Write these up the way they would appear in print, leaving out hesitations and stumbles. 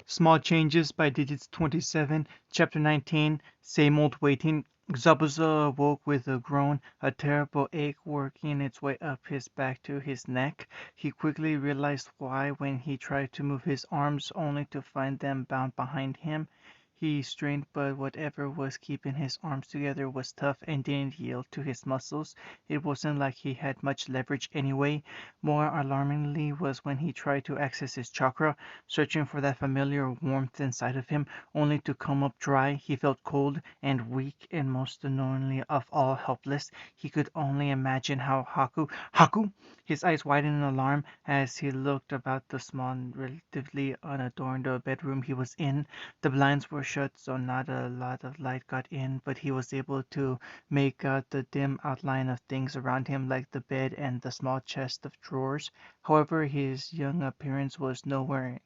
Small Changes by Digits 27, Chapter 19, Same Old Waiting. Zabuza awoke with a groan, a terrible ache working its way up his back to his neck. He quickly realized why when he tried to move his arms, only to find them bound behind him. He strained, but whatever was keeping his arms together was tough and didn't yield to his muscles. It wasn't like he had much leverage anyway. More alarmingly was when he tried to access his chakra, searching for that familiar warmth inside of him, only to come up dry. He felt cold and weak, and most annoyingly of all, helpless. He could only imagine how Haku! His eyes widened in alarm as he looked about the small and relatively unadorned bedroom he was in. The blinds were shut, so not a lot of light got in, but he was able to make out the dim outline of things around him, like the bed and the small chest of drawers. However, his young apprentice was nowhere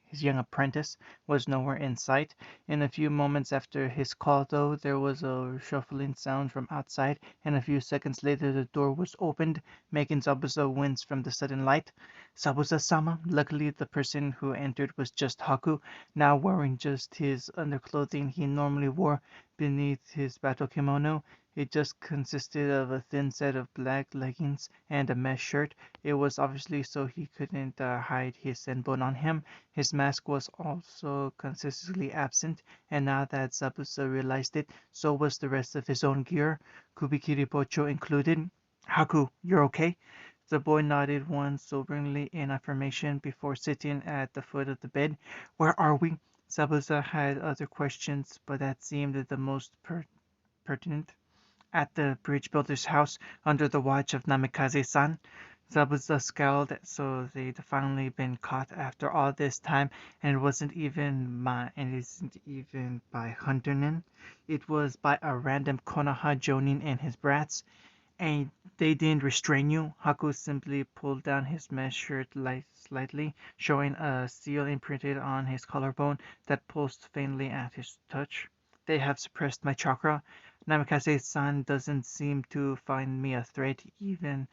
in sight. In a few moments after his call, though, there was a shuffling sound from outside, and a few seconds later the door was opened, making Zabuza wince from the sudden light. Zabuza-sama. Luckily, the person who entered was just Haku, now wearing just his underclothing he normally wore beneath his battle kimono. It just consisted of a thin set of black leggings and a mesh shirt. It was obviously so he couldn't hide his senbon on him. His mask was also consistently absent, and now that Zabuza realized it, so was the rest of his own gear, Kubikiri included. Haku, you're okay? The boy nodded once soberingly in affirmation before sitting at the foot of the bed. Where are we? Zabuza had other questions, but that seemed the most pertinent. At the bridge builder's house, under the watch of Namikaze-san. Zabuza scowled, so they'd finally been caught after all this time, and it isn't even by Hunternin. It was by a random Konoha jonin and his brats. And they didn't restrain you? Haku simply pulled down his mesh shirt slightly, showing a seal imprinted on his collarbone that pulsed faintly at his touch. They have suppressed my chakra. Namikaze-san doesn't seem to find me a threat even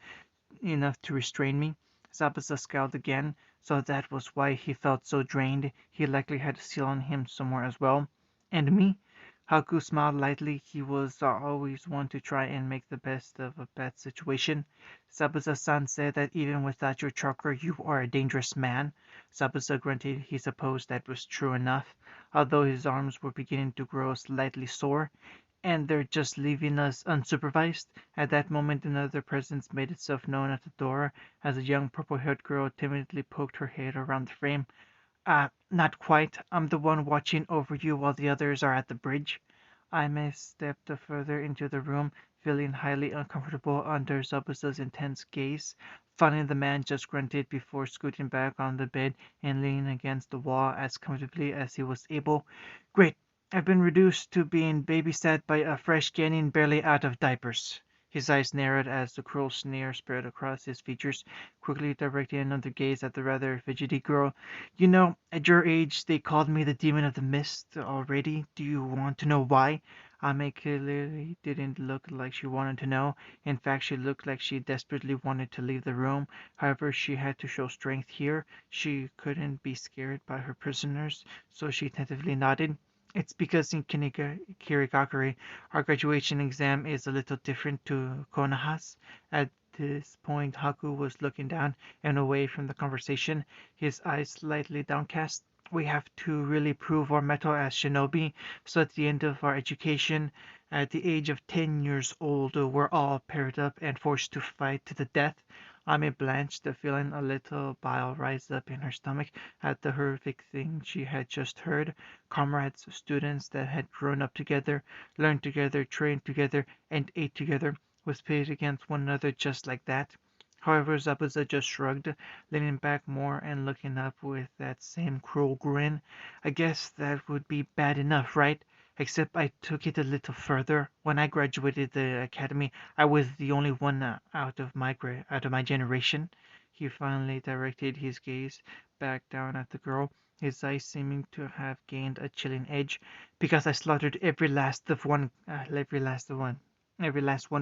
enough to restrain me. Zabuza scowled again, so that was why he felt so drained. He likely had a seal on him somewhere as well. And me? Haku smiled lightly. He was always one to try and make the best of a bad situation. Zabuza-san said that even without your chakra, you are a dangerous man. Zabuza grunted. He supposed that was true enough, although his arms were beginning to grow slightly sore. And they're just leaving us unsupervised? At that moment another presence made itself known at the door, as a young purple-haired girl timidly poked her head around the frame. Not quite. I'm the one watching over you while the others are at the bridge. Aime stepped further into the room, feeling highly uncomfortable under Zabuza's intense gaze. Finally the man just grunted before scooting back on the bed and leaning against the wall as comfortably as he was able. Great. I've been reduced to being babysat by a fresh getting barely out of diapers. His eyes narrowed as the cruel sneer spread across his features, quickly directing another gaze at the rather fidgety girl. You know, at your age, they called me the Demon of the Mist already. Do you want to know why? Ame clearly didn't look like she wanted to know. In fact, she looked like she desperately wanted to leave the room. However, she had to show strength here. She couldn't be scared by her prisoners, so she tentatively nodded. It's because in Kirigakure, our graduation exam is a little different to Konoha's. At this point, Haku was looking down and away from the conversation, his eyes slightly downcast. We have to really prove our mettle as shinobi, so at the end of our education, at the age of 10 years old, we're all paired up and forced to fight to the death. Ame blanched, feeling a little bile rise up in her stomach at the horrific thing she had just heard. Comrades, students that had grown up together, learned together, trained together, and ate together, was pitted against one another just like that. However, Zabuza just shrugged, leaning back more and looking up with that same cruel grin. I guess that would be bad enough, right? Except I took it a little further. When I graduated the academy, I was the only one out of my generation. He finally directed his gaze back down at the girl, his eyes seeming to have gained a chilling edge, because I slaughtered every last one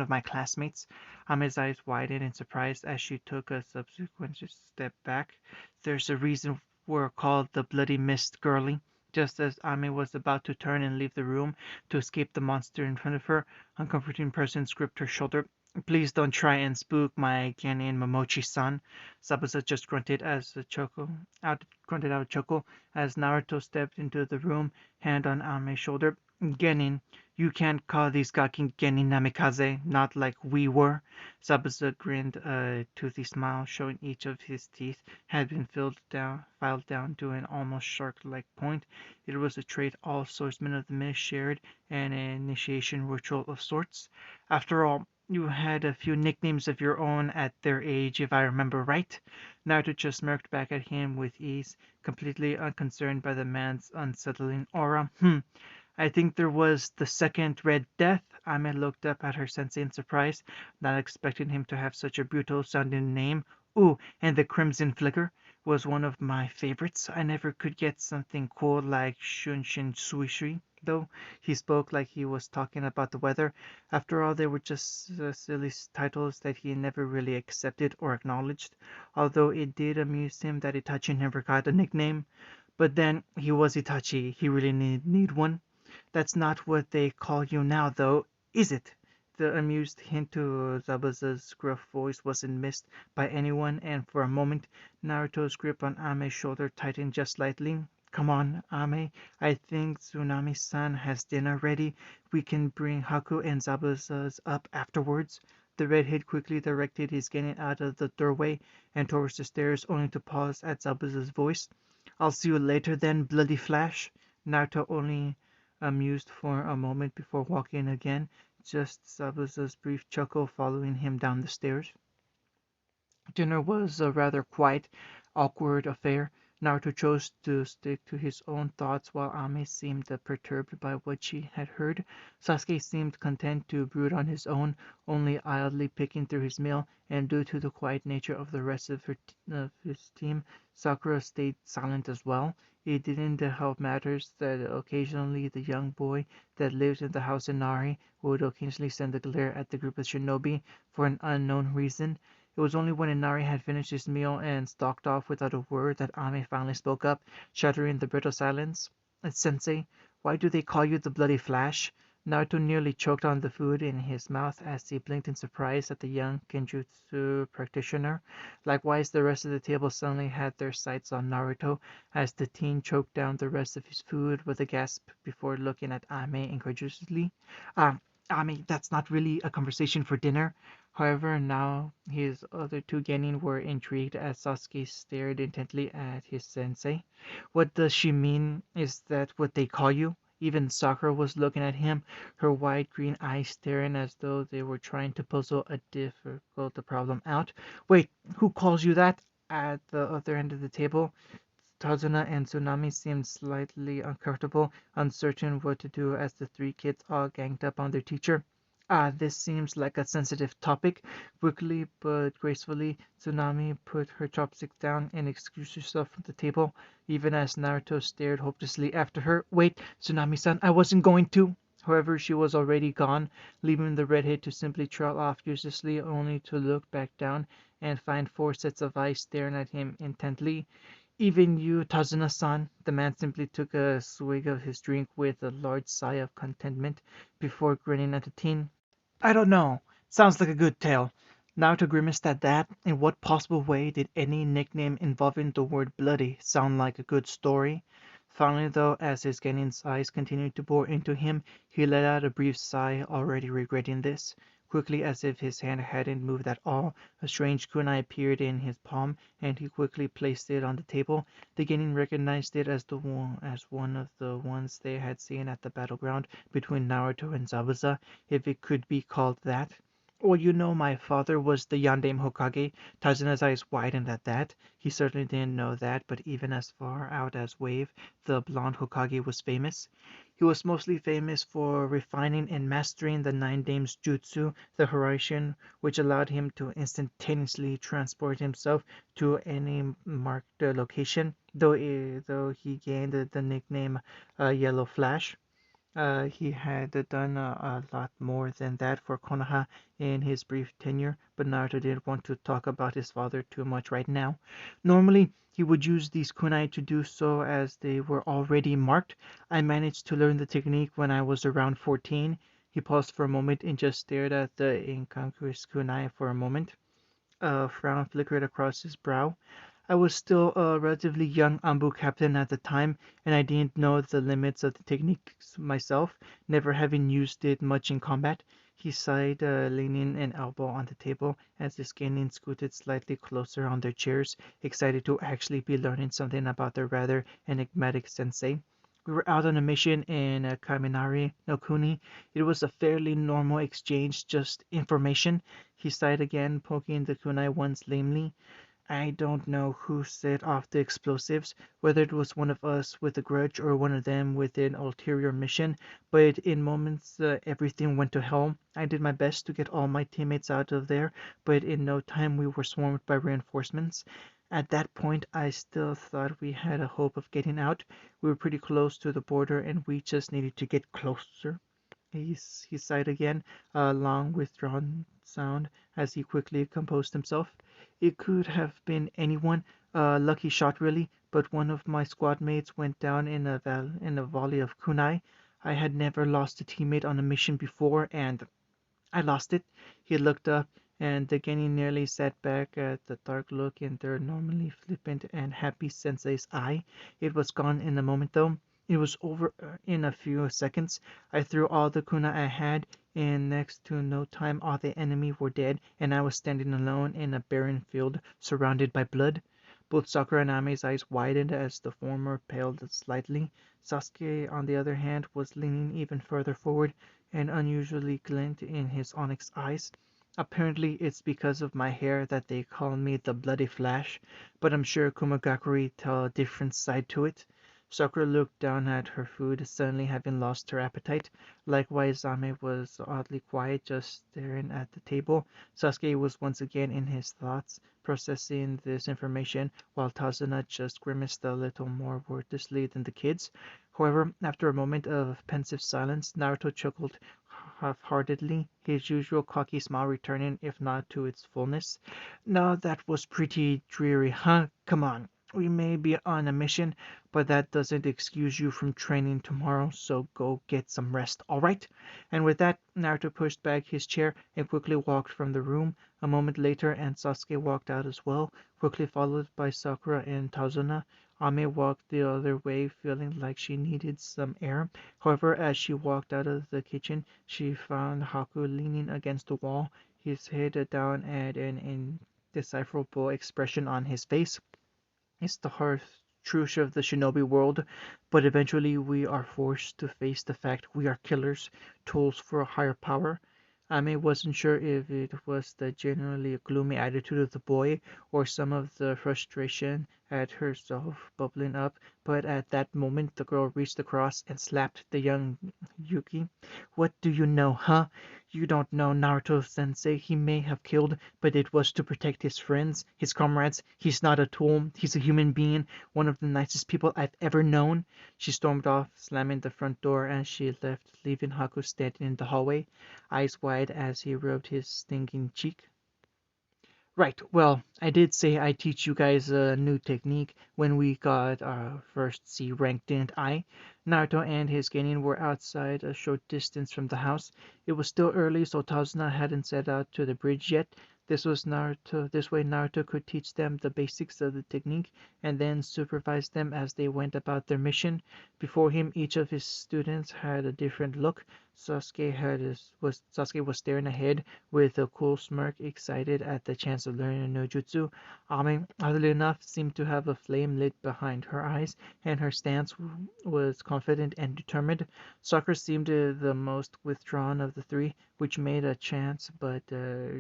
of my classmates. Ame's eyes widened in surprise as she took a subsequent step back. There's a reason we're called the Bloody Mist, girlie. Just as Ame was about to turn and leave the room to escape the monster in front of her, a comforting presence gripped her shoulder. Please don't try and spook my Genin Momochi-san. Sabusa just grunted out a chuckle as Naruto stepped into the room, hand on Ame's shoulder. Genin, you can't call these gaki Genin Namikaze, not like we were. Sabusa grinned, a toothy smile showing each of his teeth had been filed down to an almost shark-like point. It was a trait all swordsmen of the mist shared, an initiation ritual of sorts. After all, you had a few nicknames of your own at their age, if I remember right. Naruto just smirked back at him with ease, completely unconcerned by the man's unsettling aura. I think there was the second Red Death. Ame looked up at her sensei in surprise, not expecting him to have such a brutal sounding name. Ooh, and the Crimson Flicker was one of my favorites. I never could get something cool like Shunshin Suishri, though. He spoke like he was talking about the weather. After all, they were just silly titles that he never really accepted or acknowledged, although it did amuse him that Itachi never got a nickname. But then, he was Itachi. He really need one. That's not what they call you now, though, is it? The amused hint to Zabuza's gruff voice wasn't missed by anyone, and for a moment Naruto's grip on Ame's shoulder tightened just slightly. Come on, Ame. I think Tsunami-san has dinner ready. We can bring Haku and Zabuza's up afterwards. The redhead quickly directed his getting out of the doorway and towards the stairs, only to pause at Zabuza's voice. I'll see you later then, bloody Flash. Naruto only amused for a moment before walking again, just Zabuza's brief chuckle following him down the stairs. Dinner was a rather quiet, awkward affair. Naruto chose to stick to his own thoughts while Ame seemed perturbed by what she had heard. Sasuke seemed content to brood on his own, only idly picking through his meal, and due to the quiet nature of the rest of his team, Sakura stayed silent as well. It didn't help matters that occasionally the young boy that lived in the house in Nari would occasionally send a glare at the group of shinobi for an unknown reason. It was only when Inari had finished his meal and stalked off without a word that Ame finally spoke up, shattering the brittle silence. Sensei, why do they call you the Bloody Flash? Naruto nearly choked on the food in his mouth as he blinked in surprise at the young Genjutsu practitioner. Likewise, the rest of the table suddenly had their sights on Naruto as the teen choked down the rest of his food with a gasp before looking at Ame incredulously. Um, Ame, that's not really a conversation for dinner. However, now his other two genin were intrigued as Sasuke stared intently at his sensei. What does she mean? Is that what they call you? Even Sakura was looking at him, her wide green eyes staring as though they were trying to puzzle a difficult problem out. Wait, who calls you that? At the other end of the table, Tazuna and Tsunami seemed slightly uncomfortable, uncertain what to do as the three kids all ganged up on their teacher. Ah, this seems like a sensitive topic. Quickly but gracefully, Tsunami put her chopsticks down and excused herself from the table, even as Naruto stared hopelessly after her. Wait, Tsunami-san, I wasn't going to. However, she was already gone, leaving the redhead to simply trail off uselessly, only to look back down and find four sets of eyes staring at him intently. Even you, Tazuna-san. The man simply took a swig of his drink with a large sigh of contentment before grinning at the teen. I don't know. Sounds like a good tale. Naruto grimaced at that. In what possible way did any nickname involving the word bloody sound like a good story? Finally, though, as his genin's eyes continued to bore into him, he let out a brief sigh, already regretting this. Quickly, as if his hand hadn't moved at all, a strange kunai appeared in his palm, and he quickly placed it on the table. The genin recognized it as one of the ones they had seen at the battleground between Naruto and Zabuza, if it could be called that. Well, you know my father was the Yandame Hokage. Tazuna's eyes widened at that. He certainly didn't know that, but even as far out as Wave, the blonde Hokage was famous. He was mostly famous for refining and mastering the Nine Dames Jutsu, the Hiraishin, which allowed him to instantaneously transport himself to any marked location, though he gained the nickname Yellow Flash. He had done a lot more than that for Konoha in his brief tenure, but Naruto didn't want to talk about his father too much right now. Normally, He would use these kunai to do so as they were already marked. I managed to learn the technique when I was around 14. He paused for a moment and just stared at the incongruous kunai for a moment. A frown flickered across his brow. I was still a relatively young Ambu captain at the time, and I didn't know the limits of the techniques myself, never having used it much in combat. He sighed, leaning an elbow on the table as his Genin scooted slightly closer on their chairs, excited to actually be learning something about their rather enigmatic sensei. We were out on a mission in Kaminari no Kuni. It was a fairly normal exchange, just information. He sighed again, poking the kunai once lamely. I don't know who set off the explosives, whether it was one of us with a grudge or one of them with an ulterior mission, but in moments everything went to hell. I did my best to get all my teammates out of there, but in no time we were swarmed by reinforcements. At that point, I still thought we had a hope of getting out. We were pretty close to the border and we just needed to get closer. He sighed again, a long withdrawn sound, as he quickly composed himself. It could have been anyone, a lucky shot really, but one of my squad mates went down in a volley of kunai. I had never lost a teammate on a mission before, and I lost it. He looked up, and again he nearly sat back at the dark look in their normally flippant and happy sensei's eye. It was gone in a moment, though. It was over in a few seconds. I threw all the kunai I had, and next to no time all the enemy were dead, and I was standing alone in a barren field, surrounded by blood. Both Sakura and Ame's eyes widened as the former paled slightly. Sasuke, on the other hand, was leaning even further forward, an unusually glint in his onyx eyes. Apparently it's because of my hair that they call me the Bloody Flash, but I'm sure Kumagakuri tell a different side to it. Sakura looked down at her food, suddenly having lost her appetite. Likewise, Ame was oddly quiet, just staring at the table. Sasuke was once again in his thoughts, processing this information, while Tazuna just grimaced a little more wordlessly than the kids. However, after a moment of pensive silence, Naruto chuckled half-heartedly, his usual cocky smile returning, if not to its fullness. "Now that was pretty dreary, huh? Come on. We may be on a mission, but that doesn't excuse you from training tomorrow, so go get some rest, all right?" And with that, Naruto pushed back his chair and quickly walked from the room. A moment later, and Sasuke walked out as well, quickly followed by Sakura and Tazuna. Ame walked the other way, feeling like she needed some air. However, as she walked out of the kitchen, she found Haku leaning against the wall, his head down and an indecipherable expression on his face. It's the harsh truth of the shinobi world, but eventually we are forced to face the fact we are killers, tools for a higher power. Ame wasn't sure if it was the generally gloomy attitude of the boy or some of the frustration at herself bubbling up, but at that moment the girl reached across and slapped the young Yuki. "What do you know, huh? You don't know Naruto-sensei. He may have killed, but it was to protect his friends, his comrades. He's not a tool. He's a human being, one of the nicest people I've ever known." She stormed off, slamming the front door as she left, leaving Haku standing in the hallway, eyes wide as he rubbed his stinging cheek. Right, well, I did say I'd teach you guys a new technique when we got our first C rank, didn't I? Naruto and his genin were outside a short distance from the house. It was still early, so Tazuna hadn't set out to the bridge yet. This way Naruto could teach them the basics of the technique and then supervise them as they went about their mission. Before him, each of his students had a different look. Sasuke was staring ahead with a cool smirk, excited at the chance of learning a no jutsu. Ame, oddly enough, seemed to have a flame lit behind her eyes, and her stance was confident and determined. Sakura seemed the most withdrawn of the three, which made a chance, but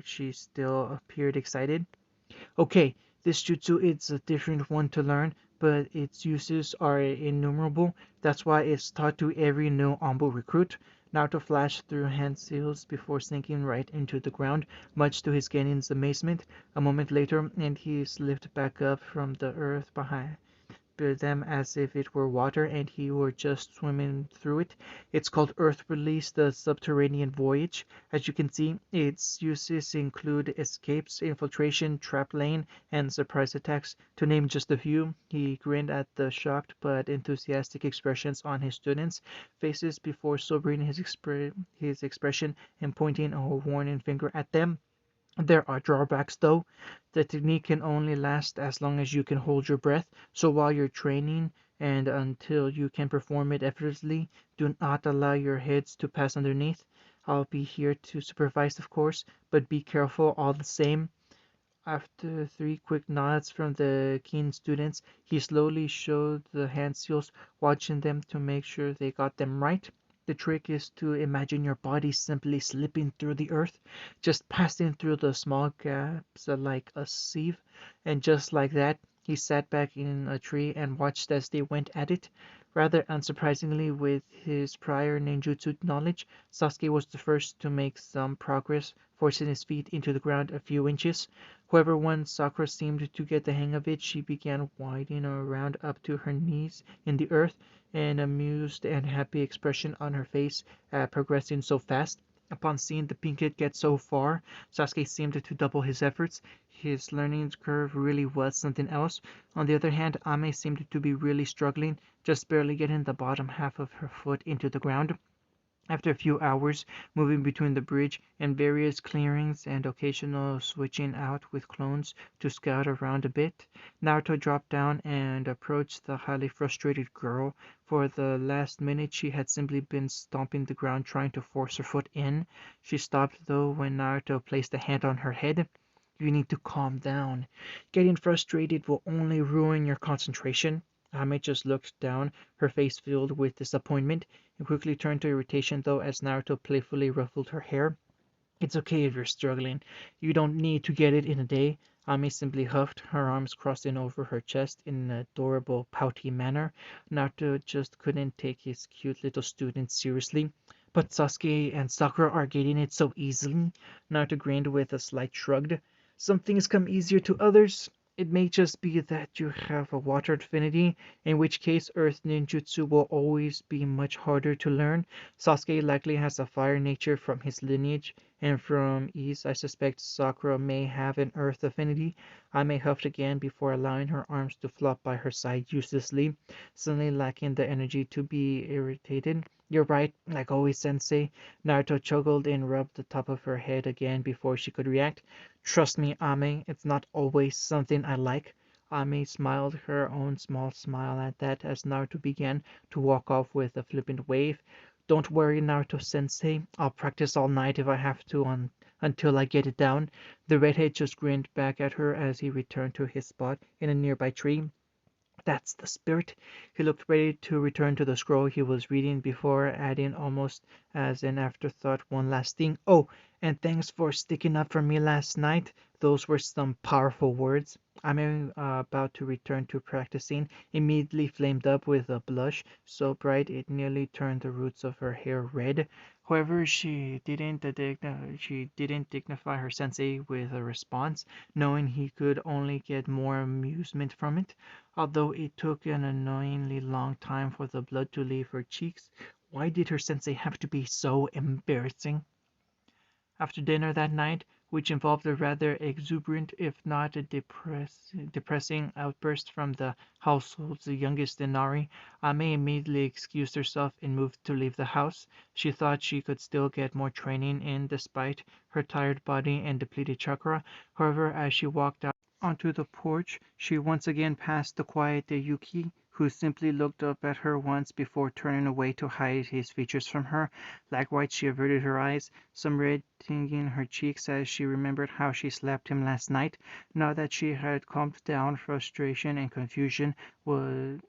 she still appeared excited. "Okay, this jutsu is a different one to learn, but its uses are innumerable. That's why it's taught to every new Ambu recruit." Naruto flashed through hand seals before sinking right into the ground, much to his genin's amazement. A moment later, and he slipped back up from the earth behind. them as if it were water and he were just swimming through it. It's called Earth Release, the Subterranean Voyage. As you can see, its uses include escapes, infiltration, trap lane, and surprise attacks, to name just a few. He grinned at the shocked but enthusiastic expressions on his students' faces before sobering his expression and pointing a warning finger at them. There are drawbacks though. The technique can only last as long as you can hold your breath, so while you're training and until you can perform it effortlessly, do not allow your heads to pass underneath. I'll be here to supervise, of course, but be careful all the same. After three quick nods from the keen students, he slowly showed the hand seals, watching them to make sure they got them right. The trick is to imagine your body simply slipping through the earth, just passing through the small gaps like a sieve. And just like that, he sat back in a tree and watched as they went at it. Rather unsurprisingly, with his prior ninjutsu knowledge, Sasuke was the first to make some progress, forcing his feet into the ground a few inches. However, once Sakura seemed to get the hang of it, she began wading around up to her knees in the earth, an amused and happy expression on her face at progressing so fast. Upon seeing the pink kid get so far, Sasuke seemed to double his efforts. His learning curve really was something else. On the other hand, Ame seemed to be really struggling, just barely getting the bottom half of her foot into the ground. After a few hours moving between the bridge and various clearings and occasional switching out with clones to scout around a bit, Naruto dropped down and approached the highly frustrated girl. For the last minute she had simply been stomping the ground trying to force her foot in. She stopped though when Naruto placed a hand on her head. You need to calm down. Getting frustrated will only ruin your concentration. Ame just looked down, her face filled with disappointment. It quickly turned to irritation though as Naruto playfully ruffled her hair. It's okay if you're struggling. You don't need to get it in a day. Ami simply huffed, her arms crossing over her chest in an adorable, pouty manner. Naruto just couldn't take his cute little student seriously. But Sasuke and Sakura are getting it so easily. Naruto grinned with a slight shrug. Some things come easier to others. It may just be that you have a water affinity, in which case Earth Ninjutsu will always be much harder to learn. Sasuke likely has a fire nature from his lineage, and from ease I suspect Sakura may have an Earth affinity. I may huffed again before allowing her arms to flop by her side uselessly, suddenly lacking the energy to be irritated. You're right, like always, Sensei. Naruto chuckled and rubbed the top of her head again before she could react. Trust me, Ame, it's not always something I like. Ame smiled her own small smile at that as Naruto began to walk off with a flippant wave. Don't worry, Naruto-sensei. I'll practice all night if I have to until I get it down. The redhead just grinned back at her as he returned to his spot in a nearby tree. That's the spirit. He looked ready to return to the scroll he was reading before adding almost as an afterthought one last thing. Oh, and thanks for sticking up for me last night. Those were some powerful words. I'm about to return to practicing, immediately flamed up with a blush so bright it nearly turned the roots of her hair red. However, she didn't dignify her sensei with a response, knowing he could only get more amusement from it. Although it took an annoyingly long time for the blood to leave her cheeks, why did her sensei have to be so embarrassing? After dinner that night, which involved a rather exuberant if not a depressing outburst from the household's youngest Inari, Ame immediately excused herself and moved to leave the house. She thought she could still get more training in despite her tired body and depleted chakra. However, as she walked out onto the porch, she once again passed the quiet Yuki, who simply looked up at her once before turning away to hide his features from her. Likewise, she averted her eyes, some red tinging her cheeks as she remembered how she slapped him last night. Now that she had calmed down, frustration and confusion was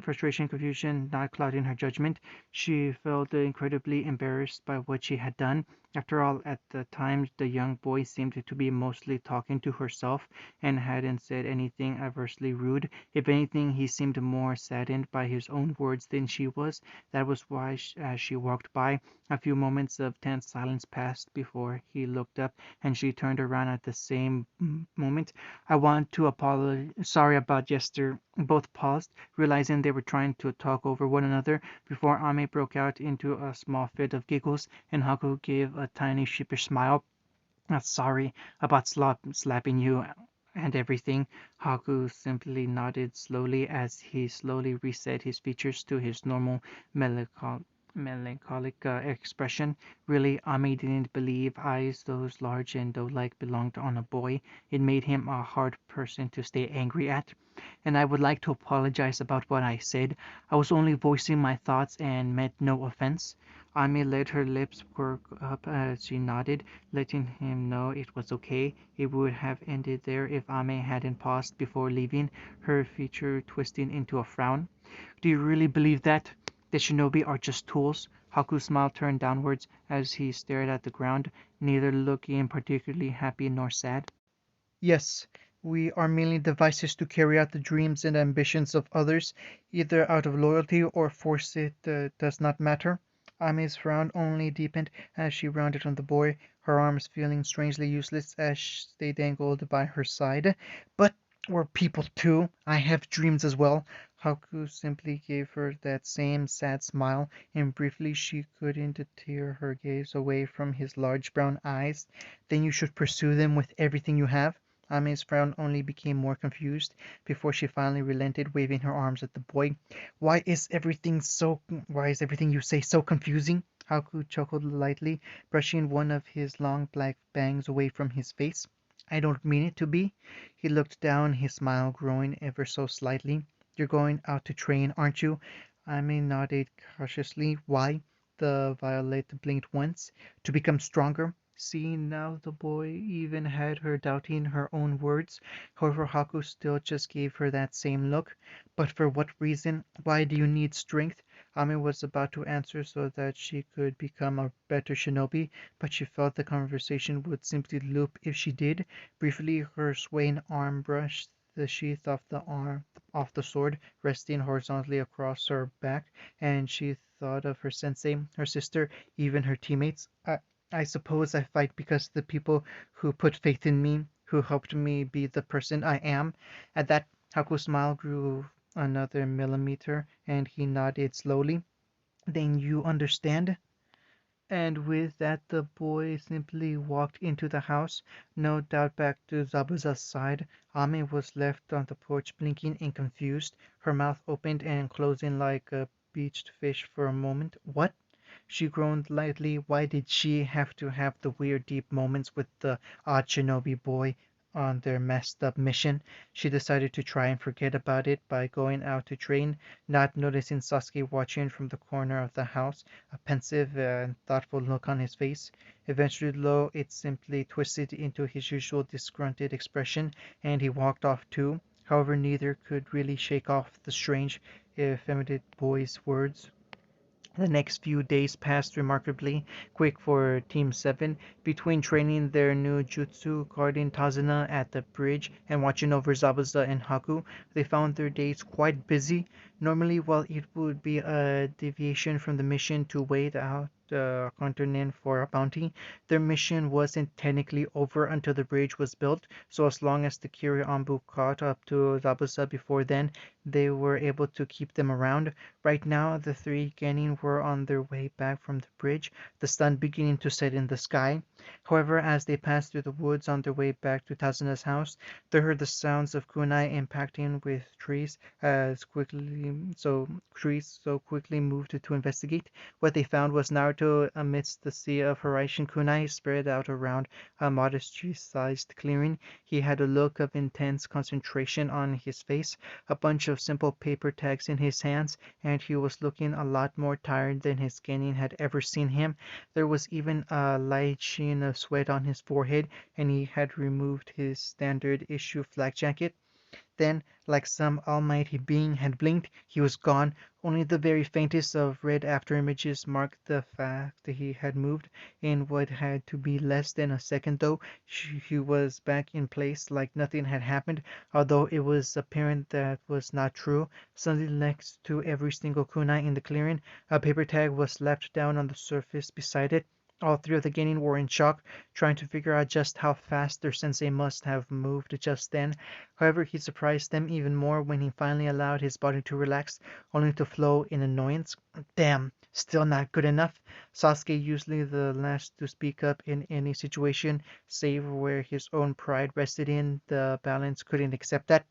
frustration, confusion not clouding her judgment. She felt incredibly embarrassed by what she had done. After all, at the time, the young boy seemed to be mostly talking to herself and hadn't said anything adversely rude. If anything, he seemed more saddened by his own words than she was. That was why, as she walked by, a few moments of tense silence passed before he looked up and she turned around at the same moment. I want to apologize. Sorry about yesterday. Both paused, realizing they were trying to talk over one another before Ame broke out into a small fit of giggles and Haku gave a tiny sheepish smile. Sorry about slapping you and everything. Haku simply nodded slowly as he slowly reset his features to his normal melancholic expression. Really, Ami didn't believe eyes those large and doe-like belonged on a boy. It made him a hard person to stay angry at. And I would like to apologize about what I said. I was only voicing my thoughts and meant no offense. Ami let her lips work up as she nodded, letting him know it was okay. It would have ended there if Ame hadn't paused before leaving, her feature twisting into a frown. Do you really believe that? The shinobi are just tools? Haku's smile turned downwards as he stared at the ground, neither looking particularly happy nor sad. Yes, we are merely devices to carry out the dreams and ambitions of others, either out of loyalty or force it does not matter. Ame's frown only deepened as she rounded on the boy, her arms feeling strangely useless as they dangled by her side. But we're people too. I have dreams as well. Haku simply gave her that same sad smile, and briefly she couldn't tear her gaze away from his large brown eyes. Then you should pursue them with everything you have. Ame's frown only became more confused before she finally relented, waving her arms at the boy. Why is everything you say so confusing? Haku chuckled lightly, brushing one of his long black bangs away from his face. I don't mean it to be. He looked down, his smile growing ever so slightly. You're going out to train, aren't you? Ame nodded cautiously. Why? The violet blinked once. To become stronger. See, now the boy even had her doubting her own words. However, Haku still just gave her that same look. But for what reason? Why do you need strength? Ame was about to answer so that she could become a better shinobi, but she felt the conversation would simply loop if she did. Briefly, her swaying arm brushed the sheath off the sword, resting horizontally across her back, and she thought of her sensei, her sister, even her teammates. I suppose I fight because the people who put faith in me, who helped me be the person I am. At that, Haku's smile grew another millimeter, and he nodded slowly. Then you understand? And with that the boy simply walked into the house, no doubt back to Zabuza's side. Ame was left on the porch blinking and confused, her mouth opened and closing like a beached fish for a moment. What? She groaned lightly. Why did she have to have the weird deep moments with the odd shinobi boy on their messed up mission? She decided to try and forget about it by going out to train, not noticing Sasuke watching from the corner of the house, a pensive and thoughtful look on his face. Eventually, though, it simply twisted into his usual disgruntled expression, and he walked off too. However, neither could really shake off the strange, effeminate boy's words. The next few days passed remarkably quick for Team 7. Between training their new jutsu, guarding Tazuna at the bridge, and watching over Zabuza and Haku, they found their days quite busy. Normally, while it would be a deviation from the mission to wait out the continent for a bounty, their mission wasn't technically over until the bridge was built, so as long as the Kiryu caught up to Zabuza before then, they were able to keep them around. Right now, the three Genin were on their way back from the bridge, the sun beginning to set in the sky. However, as they passed through the woods on their way back to Tazuna's house, they heard the sounds of kunai impacting with trees so quickly moved to investigate. What they found was Naruto amidst the sea of Horaishin kunai spread out around a modest tree-sized clearing. He had a look of intense concentration on his face, a bunch of simple paper tags in his hands, and he was looking a lot more tired than his Genin had ever seen him. There was even a light sheen of sweat on his forehead, and he had removed his standard issue flak jacket. Then, like some almighty being had blinked, he was gone. Only the very faintest of red after-images marked the fact that he had moved. In what had to be less than a second, though, he was back in place like nothing had happened, although it was apparent that was not true. Suddenly, next to every single kunai in the clearing, a paper tag was slapped down on the surface beside it. All three of the genin were in shock, trying to figure out just how fast their sensei must have moved just then. However, he surprised them even more when he finally allowed his body to relax, only to flow in annoyance. Damn, still not good enough. Sasuke, usually the last to speak up in any situation, save where his own pride rested in the balance, couldn't accept that.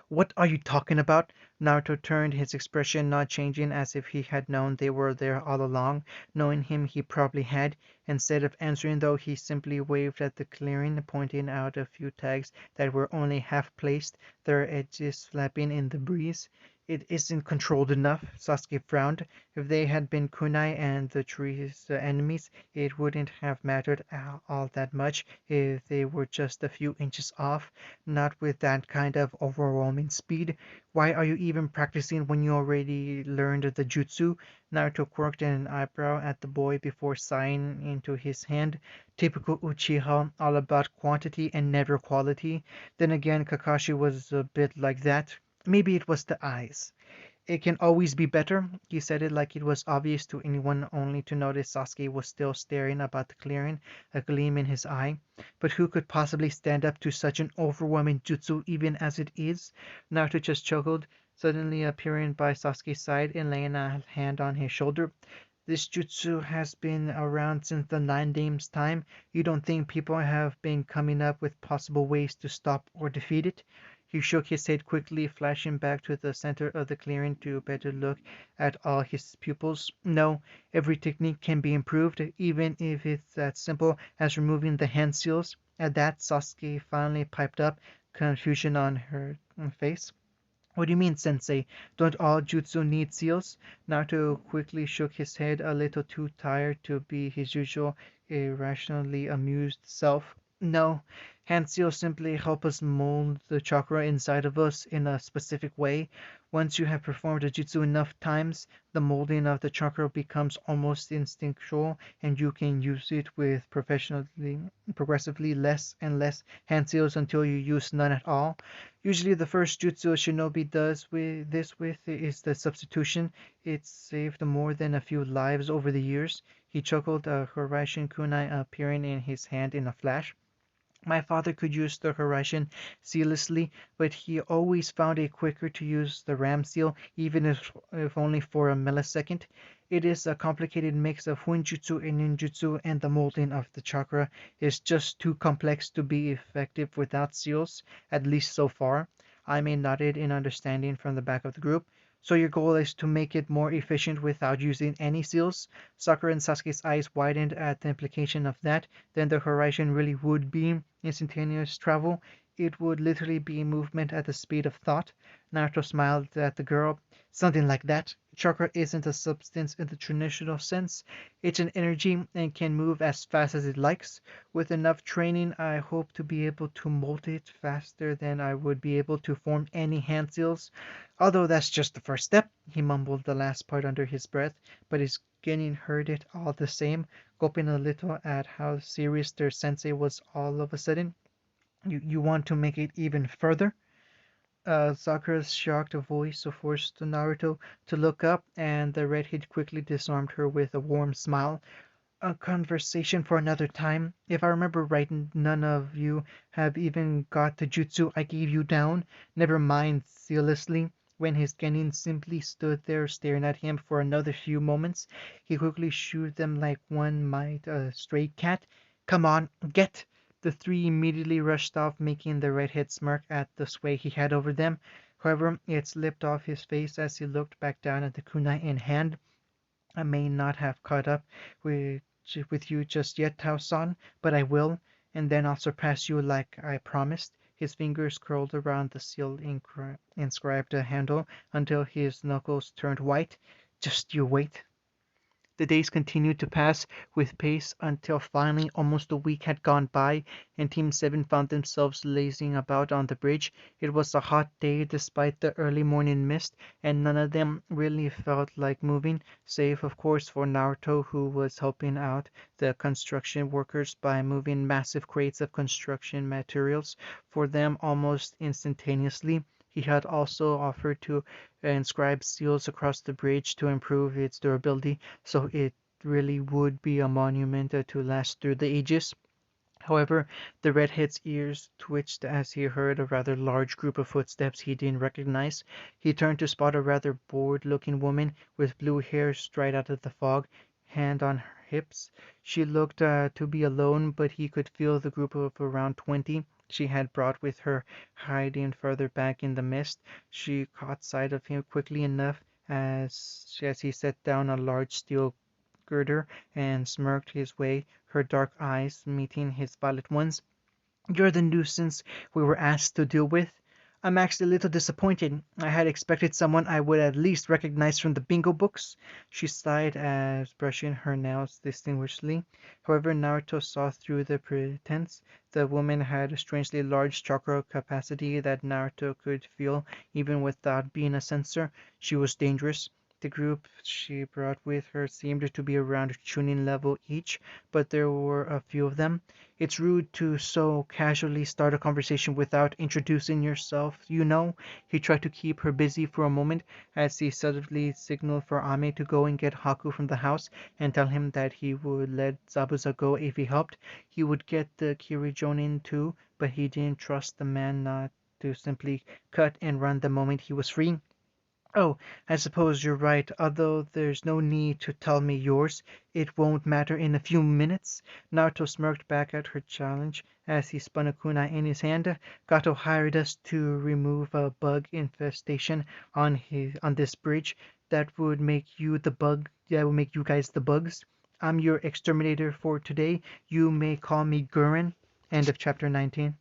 "What are you talking about?" Naruto turned, his expression not changing, as if he had known they were there all along. Knowing him, he probably had. Instead of answering, though, he simply waved at the clearing, pointing out a few tags that were only half placed, their edges flapping in the breeze. "It isn't controlled enough." Sasuke frowned. If they had been kunai and the tree's enemies, it wouldn't have mattered all that much if they were just a few inches off. Not with that kind of overwhelming speed. Why are you even practicing when you already learned the jutsu? Naruto quirked an eyebrow at the boy before sighing into his hand. Typical Uchiha, all about quantity and never quality. Then again, Kakashi was a bit like that. Maybe it was the eyes. "It can always be better." He said it like it was obvious to anyone, only to notice Sasuke was still staring about the clearing, a gleam in his eye. But who could possibly stand up to such an overwhelming jutsu even as it is? Naruto just chuckled, suddenly appearing by Sasuke's side and laying a hand on his shoulder. "This jutsu has been around since the Nine Days' time. You don't think people have been coming up with possible ways to stop or defeat it?" He shook his head quickly, flashing back to the center of the clearing to better look at all his pupils. "No, every technique can be improved, even if it's as simple as removing the hand seals." At that, Sasuke finally piped up, confusion on her face. "What do you mean, Sensei? Don't all jutsu need seals?" Naruto quickly shook his head, a little too tired to be his usual irrationally amused self. "No, hand seals simply help us mold the chakra inside of us in a specific way. Once you have performed a jutsu enough times, the molding of the chakra becomes almost instinctual, and you can use it with progressively less and less hand seals until you use none at all. Usually the first jutsu a shinobi does with is the substitution. It's saved more than a few lives over the years." He chuckled, a Horaishin kunai appearing in his hand in a flash. "My father could use the Horaishin seamlessly, but he always found it quicker to use the Ram seal, even if only for a millisecond. It is a complicated mix of Hunjutsu and Ninjutsu, and the molding of the chakra is just too complex to be effective without seals, at least so far." Aime nodded in understanding from the back of the group. "So your goal is to make it more efficient without using any seals?" Sakura and Sasuke's eyes widened at the implication of that. Then the horizon really would be instantaneous travel. It would literally be movement at the speed of thought. Naruto smiled at the girl. "Something like that. Chakra isn't a substance in the traditional sense. It's an energy and can move as fast as it likes. With enough training, I hope to be able to mold it faster than I would be able to form any hand seals. Although that's just the first step." He mumbled the last part under his breath, but his genin heard it all the same, gulping a little at how serious their sensei was all of a sudden. You want to make it even further?" Sakura's shocked voice forced Naruto to look up, and the redhead quickly disarmed her with a warm smile. "A conversation for another time. If I remember right, none of you have even got the jutsu I gave you down. Never mind," zealously. When his genin simply stood there staring at him for another few moments, he quickly shooed them like one might a stray cat. "Come on, get!" The three immediately rushed off, making the redhead smirk at the sway he had over them. However, it slipped off his face as he looked back down at the kunai in hand. "I may not have caught up with with you just yet, Tao-san, but I will, and then I'll surpass you like I promised." His fingers curled around the seal inscribed handle until his knuckles turned white. "Just you wait." The days continued to pass with pace until finally almost a week had gone by and Team 7 found themselves lazing about on the bridge. It was a hot day despite the early morning mist, and none of them really felt like moving, save of course for Naruto, who was helping out the construction workers by moving massive crates of construction materials for them almost instantaneously. He had also offered to inscribe seals across the bridge to improve its durability, so it really would be a monument to last through the ages. However, the redhead's ears twitched as he heard a rather large group of footsteps he didn't recognize. He turned to spot a rather bored-looking woman with blue hair straight out of the fog, hand on her hips. She looked to be alone, but he could feel the group of around 20 she had brought with her hiding further back in the mist. She caught sight of him quickly enough as he set down a large steel girder and smirked his way, her dark eyes meeting his violet ones. "You're the nuisance we were asked to deal with. I'm actually a little disappointed. I had expected someone I would at least recognize from the bingo books." She sighed as brushing her nails distinguishedly. However, Naruto saw through the pretense. The woman had a strangely large chakra capacity that Naruto could feel even without being a sensor. She was dangerous. The group she brought with her seemed to be around tuning level each, but there were a few of them. "It's rude to so casually start a conversation without introducing yourself, you know." He tried to keep her busy for a moment as he suddenly signaled for Ame to go and get Haku from the house and tell him that he would let Zabuza go if he helped. He would get the Kirijonin too, but he didn't trust the man not to simply cut and run the moment he was free. "Oh, I suppose you're right, although there's no need to tell me yours. It won't matter in a few minutes." Naruto smirked back at her challenge as he spun a kunai in his hand. "Gato hired us to remove a bug infestation on this bridge that would make you guys the bugs. I'm your exterminator for today. You may call me Gurren." End of chapter 19.